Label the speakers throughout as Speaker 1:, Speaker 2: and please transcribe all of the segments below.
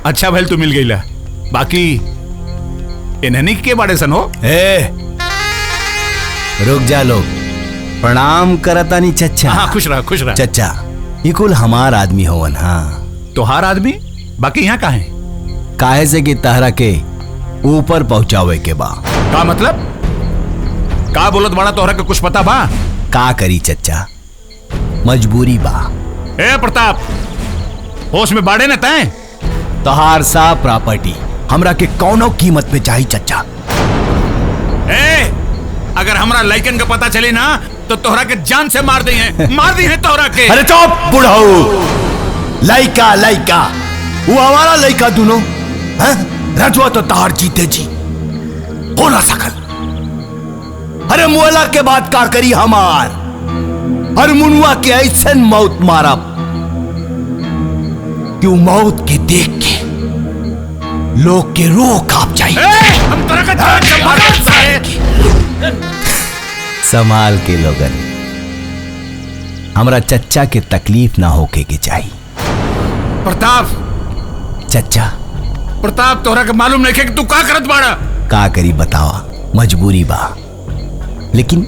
Speaker 1: अच्छा भैल तू मिल गई ला। बाकी इन्हनी के बारे सन हो।
Speaker 2: रुक जा लोग, प्रणाम करता नहीं चच्चा।
Speaker 1: हाँ खुश रहा खुश रहा।
Speaker 2: चच्चा ये कुल हमार आदमी होवन। हाँ
Speaker 1: तोहार आदमी, बाकी यहाँ कहाँ है?
Speaker 2: काहे से कि तहरा के ऊपर पहुंचावे के बा।
Speaker 1: का मतलब? का बोलत बड़ा तोहरा के कुछ पता बा?
Speaker 2: का करी चच्चा, मजबूरी बा।
Speaker 1: ए प्रताप, होश में बाड़े न तैं?
Speaker 2: तोहार सा प्रॉपर्टी हमरा के कौनो कीमत पे चाहिए चच्चा।
Speaker 1: ए, अगर हमरा लाइकन का पता चली ना तो तोहरा के जान से मार दी है तोहरा के।
Speaker 2: अरे चुप बुढ़ऊ, लाइका लाइका वो हमारा लाइका दोनों रजवा तो तार जीते जी हो ना सकल। अरे मुअला के बाद का करी हमार, हर मुनुआ के ऐसे मौत मारा क्यों मौत के देख के लोग के रूह कांप जाए।
Speaker 1: हम तोरा का जान से मार
Speaker 2: संभाल के लोगन, हमरा चच्चा के तकलीफ ना होके के चाहिए।
Speaker 1: प्रताप,
Speaker 2: चच्चा
Speaker 1: प्रताप तोहरा के मालूम नहीं कि तू का करत बाड़ा?
Speaker 2: का करी बतावा, मजबूरी बा। लेकिन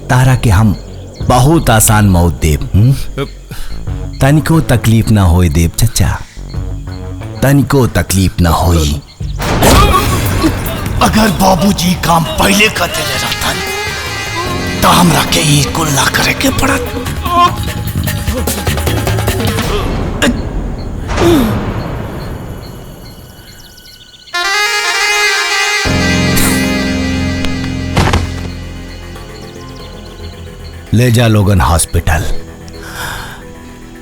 Speaker 2: तारा के हम बहुत आसान मौत देव। तनिको तकलीफ ना होए देव चच्चा, तनिको तकलीफ ना होई। अगर बाबूजी काम पहले कर देले रहतन तो हमरा के ई कुल ना करे के पड़त। ले जा लोगन हॉस्पिटल।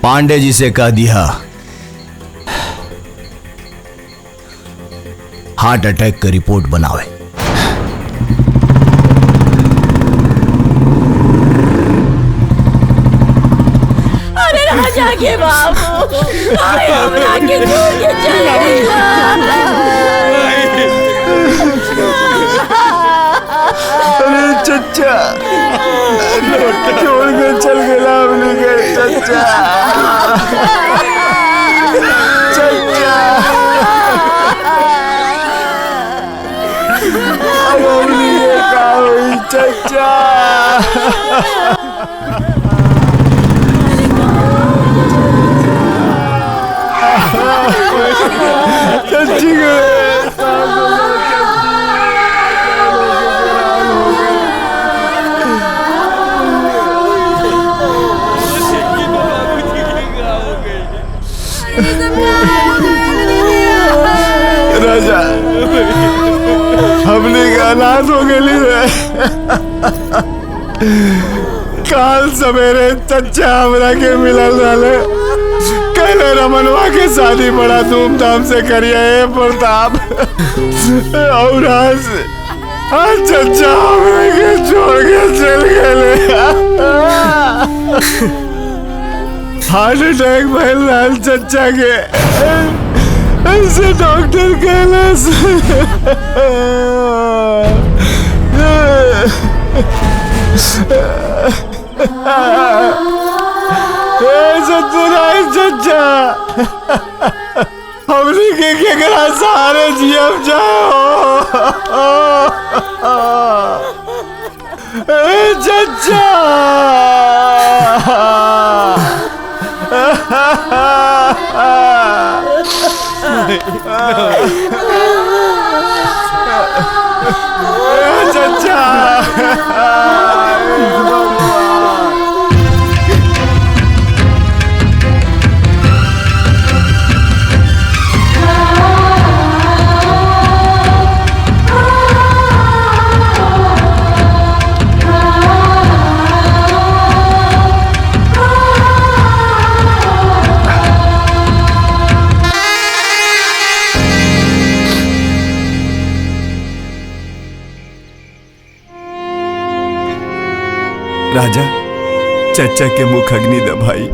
Speaker 2: पांडे जी से कह दिया हार्ट अटैक की रिपोर्ट बनावे।
Speaker 3: अरे राजा के बाबू, आए हमरा के छोड़ के चले गया।
Speaker 2: अरे चच्चा छोड़ के चल गया हमने के चच्चा। चच्चा अब हमने ये का हुई चच्चा। चच्ची राजा हमने का अनाथ हो गई रे। काल सवेरे चच्चा हमरा के मिलल रहे, कहले रमनवा के शादी बड़ा धूमधाम से करिए प्रताप। और आज चच्चा हमरा के छोड़ के चल गए। हार्ट अटैक भइल रहल चच्चा के, ऐसे डॉक्टर कहले चच्चा हमने के केकरा सहारे जियब जाओ। चच्चा चच्चा राजा चच्चा के मुख अग्नि दबाई।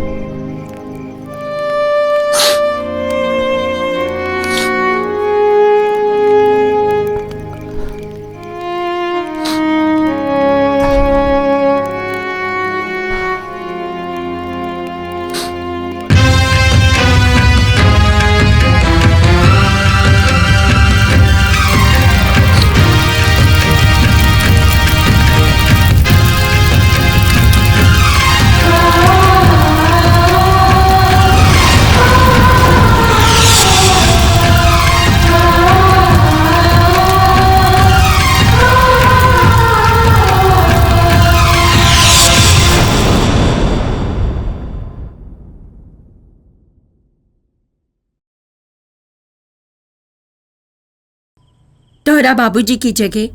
Speaker 3: तोहरा बाबूजी की जगह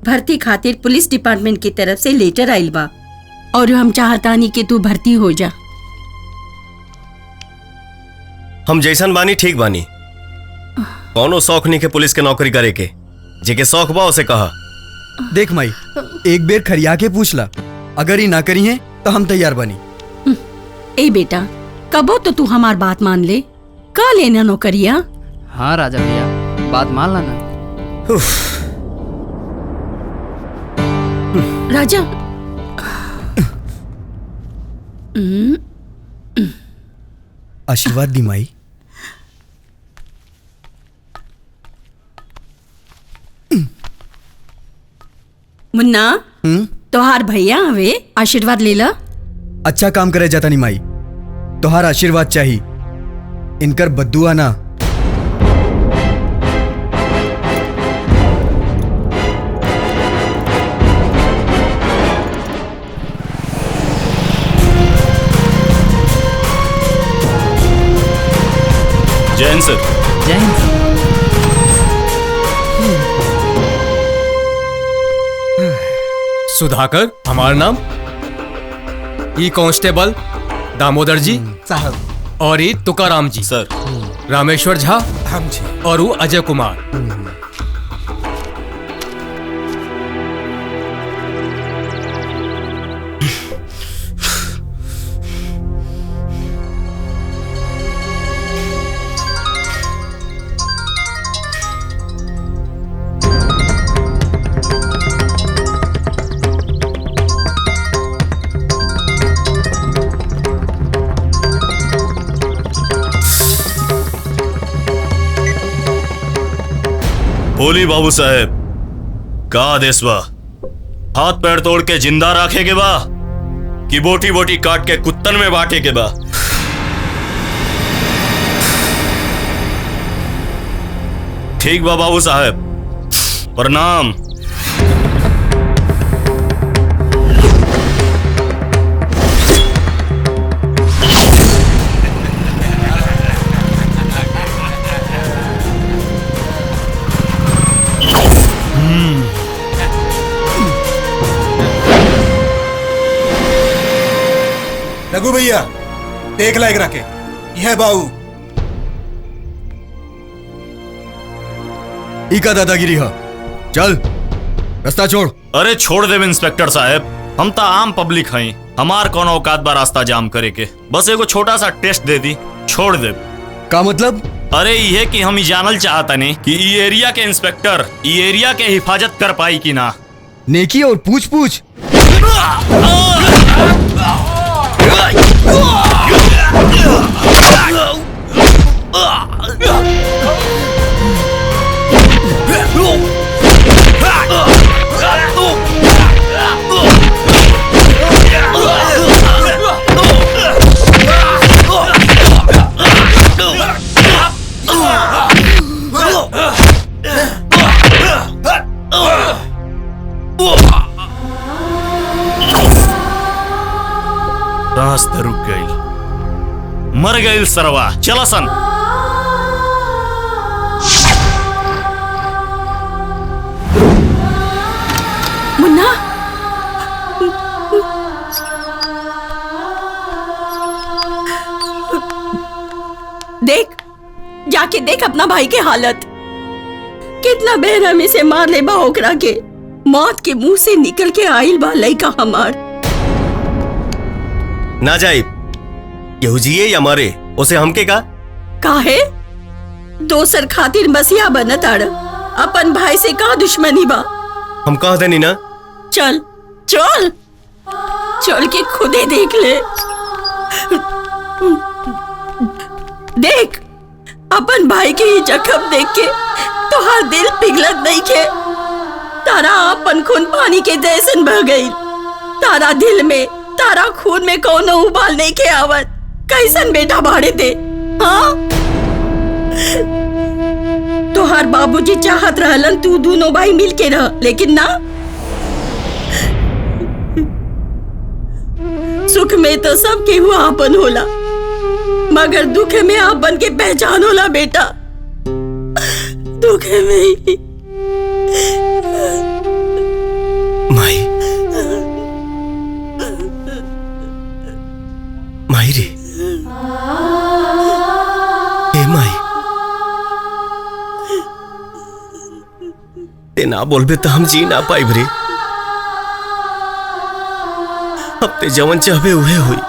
Speaker 3: भर्ती खातिर पुलिस डिपार्टमेंट की तरफ से लेटर आइल बा और हम चाहतानी कि तू भर्ती हो जा।
Speaker 4: हम जैसन बानी ठीक बानी, कौनो शौक नहीं के पुलिस के नौकरी करे के। जेके शौक बा उसे कहा।
Speaker 5: देख माई, एक बेर खरिया के पूछ ला, अगर ही ना करी है तो हम तैयार बनी।
Speaker 3: ए बेटा, कबो तो तू हमार बात मान ले, का लेना नौकरिया।
Speaker 6: हाँ राजा भैया, बात मान लाना।
Speaker 3: राजा
Speaker 5: आशीर्वाद दी माई।
Speaker 3: मुन्ना, तोहार भैया हवे, आशीर्वाद ले ला।
Speaker 5: अच्छा काम करे जाता नहीं माई, तोहार आशीर्वाद चाहिए, इनकर बद्दुआ ना।
Speaker 4: जय हिंद सर।
Speaker 6: जय हिंद सर।
Speaker 7: सुधाकर हमारा नाम, ई कांस्टेबल दामोदर जी
Speaker 5: साहब,
Speaker 7: और ई तुकाराम जी
Speaker 4: सर।
Speaker 7: रामेश्वर झा
Speaker 5: हम जी।
Speaker 7: और वो अजय कुमार।
Speaker 4: बोली बाबू साहेब, का आदेश बा? हाथ पैर तोड़ के जिंदा रखे के बा कि बोटी बोटी काट के कुत्तन में बांटे के बा? ठीक बा बाबू साहेब, प्रणाम।
Speaker 8: रघु भैया, देख लायक रखे, यह बाऊ।
Speaker 5: इका दादागिरी है, चल रास्ता छोड़।
Speaker 4: अरे छोड़ देव इंस्पेक्टर साहब, हम तो आम पब्लिक हई, हमार कौन औकात बा रास्ता जाम करे के। बस एगो छोटा सा टेस्ट दे दी, छोड़ दे।
Speaker 5: का मतलब?
Speaker 4: अरे ये कि हम जानल चाहता नहीं कि ई एरिया के इंस्पेक्टर ई एरिया के हिफाजत कर पाई कि ना।
Speaker 5: नेकी और पूछ पूछ।
Speaker 4: रास्ता रुक गई, मर गई सरवा। चला सन।
Speaker 3: मुन्ना, देख, जाके देख अपना भाई के हालत, कितना बेरहमी से मार ले बा ओकरा के। मौत के मुंह से निकल के आइल बा लइका हमार।
Speaker 4: ना जाए, केहू जिए या मरे, उसे हमके का?
Speaker 3: काहे दोसर खातिर मसीहा बनत आड़, अपन भाई से का दुश्मनी बा?
Speaker 4: हम कह देनी ना।
Speaker 3: चल चल चल के खुदे देख ले। देख, अपन भाई के ये जख्म देख के तोहार दिल पिघलत नहीं के। तारा अपन खून पानी के जैसन बह गई। तारा दिल में, तारा खून में कोनो उबाल नहीं के आवत। कैसन बेटा भाड़े दे, हाँ? तोहार बाबूजी चाहत रहलन तू दोनों भाई मिल के रह, लेकिन ना। सुख में तो सब केहू आपन होला, मगर दुख में आपन के पहचान होला बेटा। दुख में ही
Speaker 2: माई, माई रे, ए माई, ते ना बोलबे तो हम जी ना पाइब रे। अब ते जवन चाहबे उहे हुई।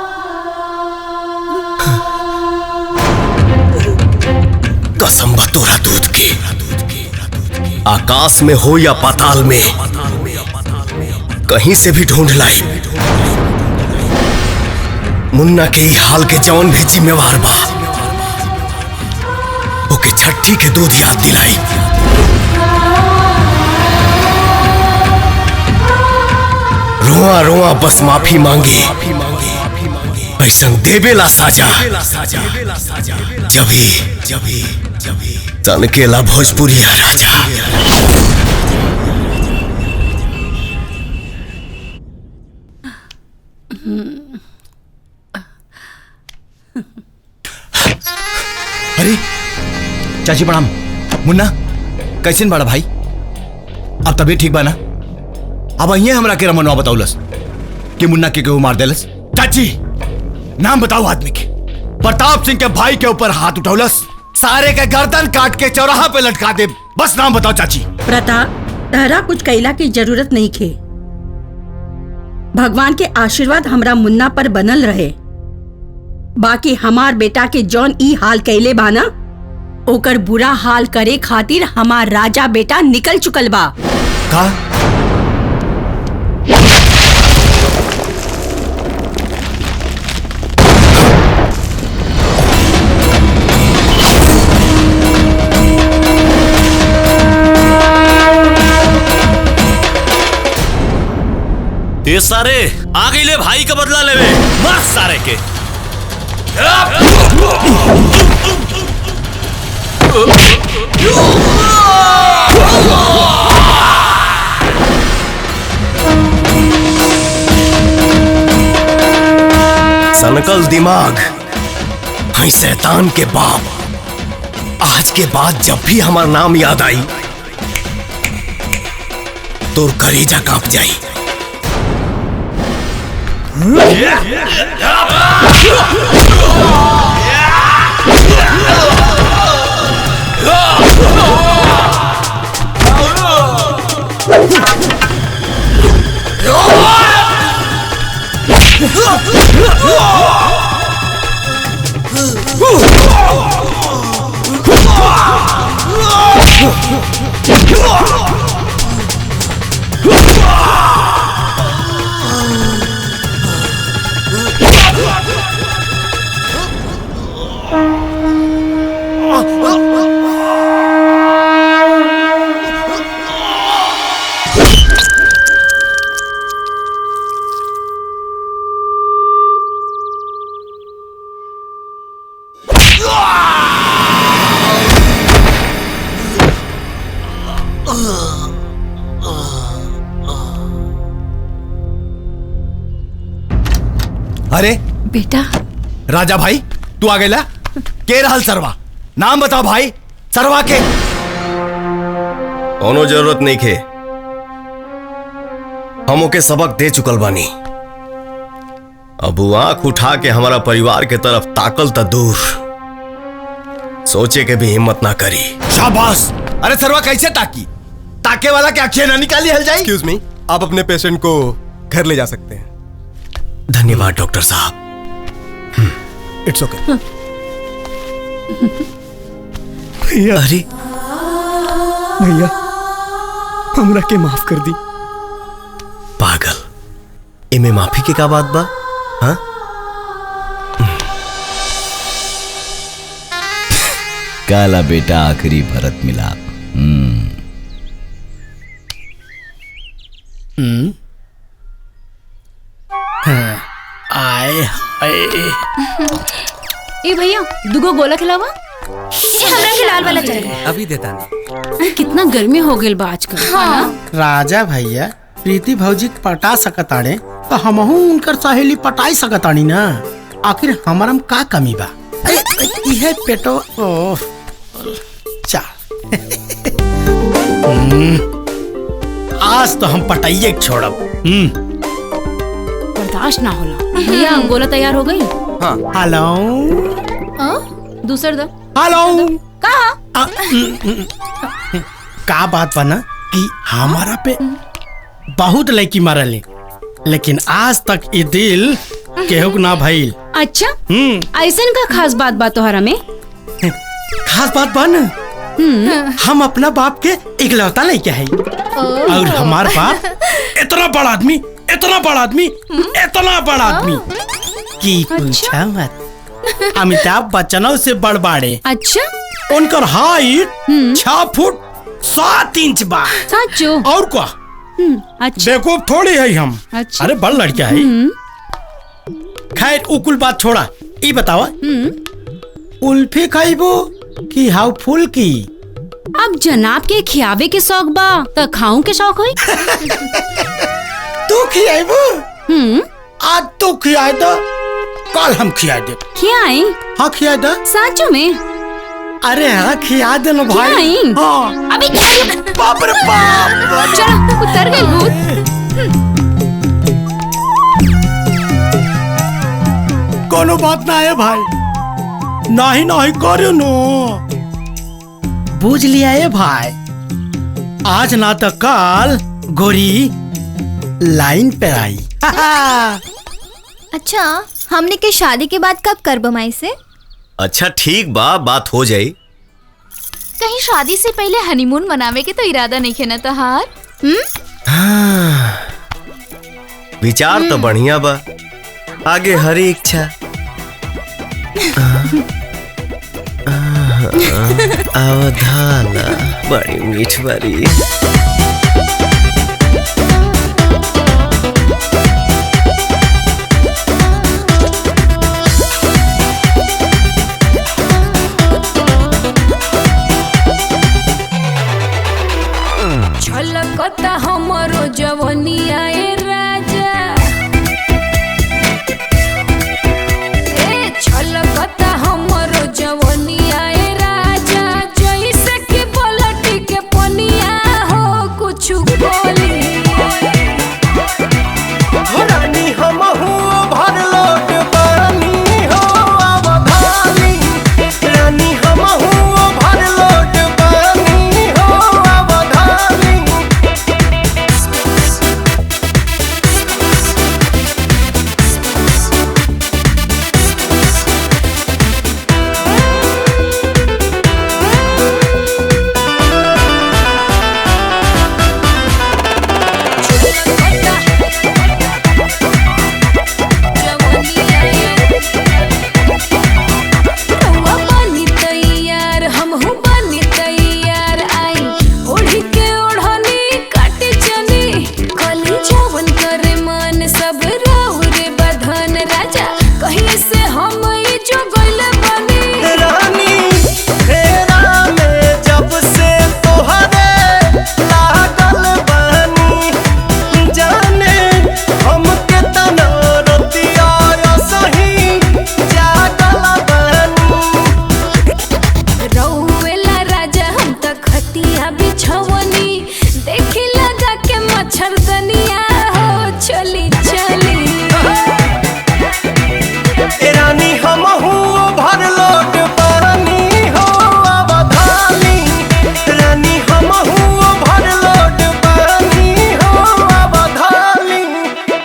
Speaker 2: कसम बा तोरा दूध के, आकाश में हो या पाताल में, कहीं से भी ढूंढ लाई, मुन्ना के ही हाल के जवन भी जिम्मेवार बा, ओके छठी के दूध याद दिलाई। रोआ रोआ बस माफी मांगे, ऐसा देवेला साजा, जभी जभी जभी तनकेला भोजपुरिया राजा। अरे चाची प्रणाम। मुन्ना कैसन बड़ा भाई? अब तबीयत ठीक बा ना? अब अहिए हमरा के रमनवा बताउलस कि मुन्ना के केहू मार देलस। चाची नाम बताओ आदमी के। प्रताप सिंह के भाई के ऊपर हाथ उठौलस, सारे के गर्दन काट के चौराहा पे लटका दे। बस नाम बताओ चाची।
Speaker 3: प्रताप, तहरा कुछ कैला की जरूरत नहीं खे। भगवान के आशीर्वाद हमरा मुन्ना पर बनल रहे। बाकी हमार बेटा के जौन ई हाल कैले बाना, ओकर बुरा हाल करे खातिर हमार राजा बेटा निकल चुकल बा।
Speaker 2: का?
Speaker 4: ये सारे आ गई ले भाई का बदला लेवे। मार सारे के।
Speaker 2: सनकल दिमाग, हई शैतान के बाप। आज के बाद जब भी हमारा नाम याद आई, तो कलेजा कांप जाई। अरे
Speaker 3: बेटा,
Speaker 2: राजा भाई तू आ गया? के रहल सरवा? नाम बताओ भाई सरवा के। कोनो जरूरत नहीं खे, हम ओके सबक दे चुकल बानी। अब वो आंख उठा के हमारा परिवार के तरफ ताकल त दूर, सोचे के भी हिम्मत ना करी। शाबाश। अरे सरवा कैसे ताकी? ताके वाला के आंखें ना निकाली हल जाए।
Speaker 8: एक्सक्यूज मी, आप अपने पेशेंट को घर ले जा सकते हैं।
Speaker 2: धन्यवाद डॉक्टर साहब।
Speaker 8: इट्स ओके।
Speaker 5: भैया,
Speaker 2: अरे
Speaker 5: भैया हमरा के माफ कर दी।
Speaker 2: पागल, इमे माफी के का बात बा? हाँ?
Speaker 9: काला बेटा आखिरी भरत मिलाप।
Speaker 10: आए हाय।
Speaker 11: ए भैया, दुगो गोला खिलावा। हमरा के लाल वाला चाहिए।
Speaker 7: अभी देता नहीं।
Speaker 11: कितना गर्मी हो गई बा आजकल। हाँ।
Speaker 10: राजा भैया प्रीति भौजी पटा सकताड़े तो हमहू उनकर सहेली पटाई सकतानी ना। आखिर हमारम का कमी बा? इहे पेटो ओह चा आज तो हम पटाइए के छोड़ब।
Speaker 11: बर्दाश्त ना होला। भैया गोला तैयार हो गई।
Speaker 10: हेलो
Speaker 11: दूसर दो।
Speaker 10: हेलो
Speaker 11: कहा
Speaker 10: का बात बना कि हमारा पे बहुत लड़की मारले, लेकिन आज तक ये दिल केहू ना भइल।
Speaker 11: अच्छा ऐसन का खास बात बा तोहरा में?
Speaker 10: खास बात बन, हम अपना बाप के इकलौता लड़का है और हमार बाप इतना बड़ा आदमी, इतना बड़ा आदमी, इतना बड़ा आदमी कि पूछा मत। अमिताभ बच्चनों से बड़ बाड़े।
Speaker 11: अच्छा
Speaker 10: उनकर हाइट 6 फुट 7 इंच बा।
Speaker 11: सचो?
Speaker 10: और क्या?
Speaker 11: अच्छा
Speaker 10: बेवकूफ थोड़ी है हम।
Speaker 11: अच्छा।
Speaker 10: अरे बड़ लड़का है। खैर उकुल बात छोड़ा, ई बतावा उल्फी खाइबो कि हाउ फुल की?
Speaker 11: अब जनाब के खियावे के शौक बा तो खाऊं के शौक होई।
Speaker 10: तू खियाइबो? आज तू खियाए दो, कल हम खिया दे।
Speaker 11: खियाई?
Speaker 10: हाँ खिया दे।
Speaker 11: साचो में?
Speaker 10: अरे हाँ खिया दे ना भाई।
Speaker 11: खियाई?
Speaker 10: हाँ।
Speaker 11: अभी
Speaker 10: बाप रे बाप।
Speaker 11: चलो उतर गई भूत।
Speaker 10: कोनो बात ना है भाई, नहीं नहीं करो नो। बुझ लिया है भाई, आज ना तो कल गोरी लाइन पे आई।
Speaker 12: अच्छा हमने के शादी के बाद कब करबो माई से?
Speaker 4: अच्छा ठीक बा, बात हो जाई।
Speaker 12: कहीं शादी से पहले हनीमून मनावे के तो इरादा नहीं है ना तहार?
Speaker 4: विचार तो बढ़िया बा, आगे हरी इच्छा। अवधाना बड़ी मीठ बारी।
Speaker 11: झलकता